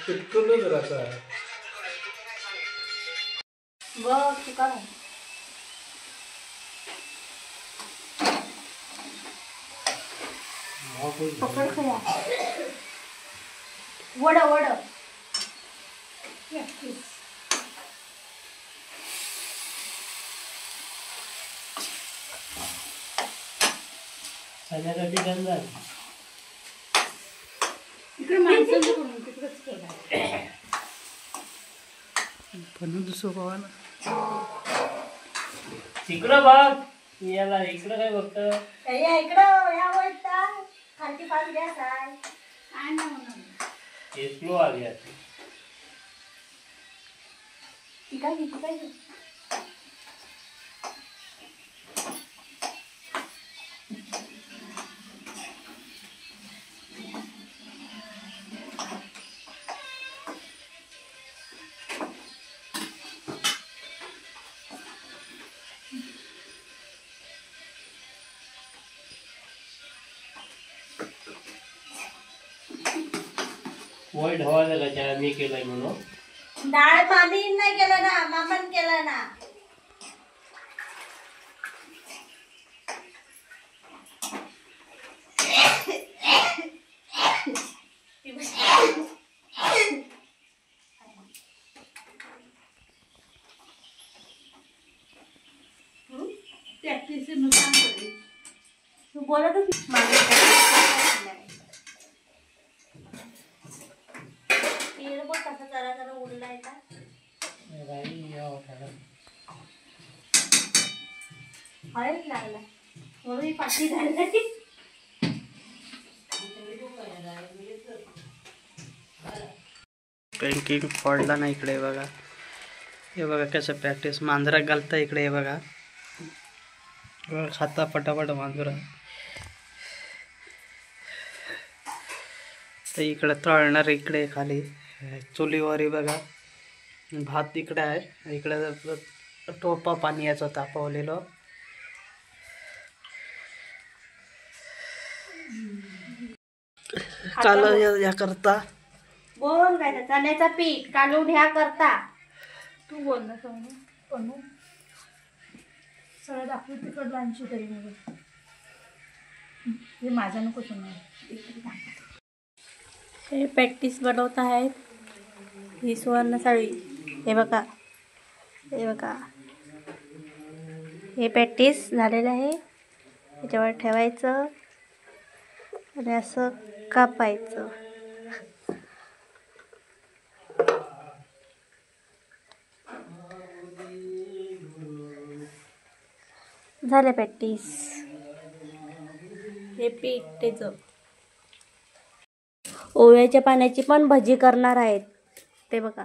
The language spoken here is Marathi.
चिटकूनच राहता बघ तू काय पकड खया वड वड सगळ्यासाठी गंज आहे. इकडे माणसांचं करून तिकडेच केलं पण दुसरं पावाला इकडं बघ याला इकडं काय बघत इकडं या वळता खालची पाच गॅस आहे काय ना म्हणून स्लो आली आहे. ती काय घेतो काय वाईट हवा का मी केलंय म्हणून डाळ मामी नाही केलं ना मामन केलं ना तू बोलतच बघ कसा जरा जरा उडलाय का हळद लागला म्हणून पाठी झाली पेंटिंग पडला ना इकडे बघा. हे बघा कसं प्रॅक्टिस मांजरा घालता इकडे. हे बघा खाता पटापट मांजरा. तर इकडे तळणार इकडे खाली चुलीवर बघा भात इकडे आहे. इकडे टोपा पाणी याचं तापवलेलं. काल या करता बोल काय चण्याचा पीठ काढून ह्या करता तू बोल ना सोनू सगळं दाखवू तिकडलं आणशी तरी मग हे माझा नको सोना. हे प्रॅक्टिस बनवत आहेत ही सुवर्ण साळी. हे बघा हे बघा हे प्रॅक्टिस झालेलं आहे. त्याच्यावर ठेवायचं आणि असं कापायचं. झालं प्रॅक्टिस. हे पीठ त्याचं ओव्याच्या पाण्याची पण भजी करणार आहेत ते बघा.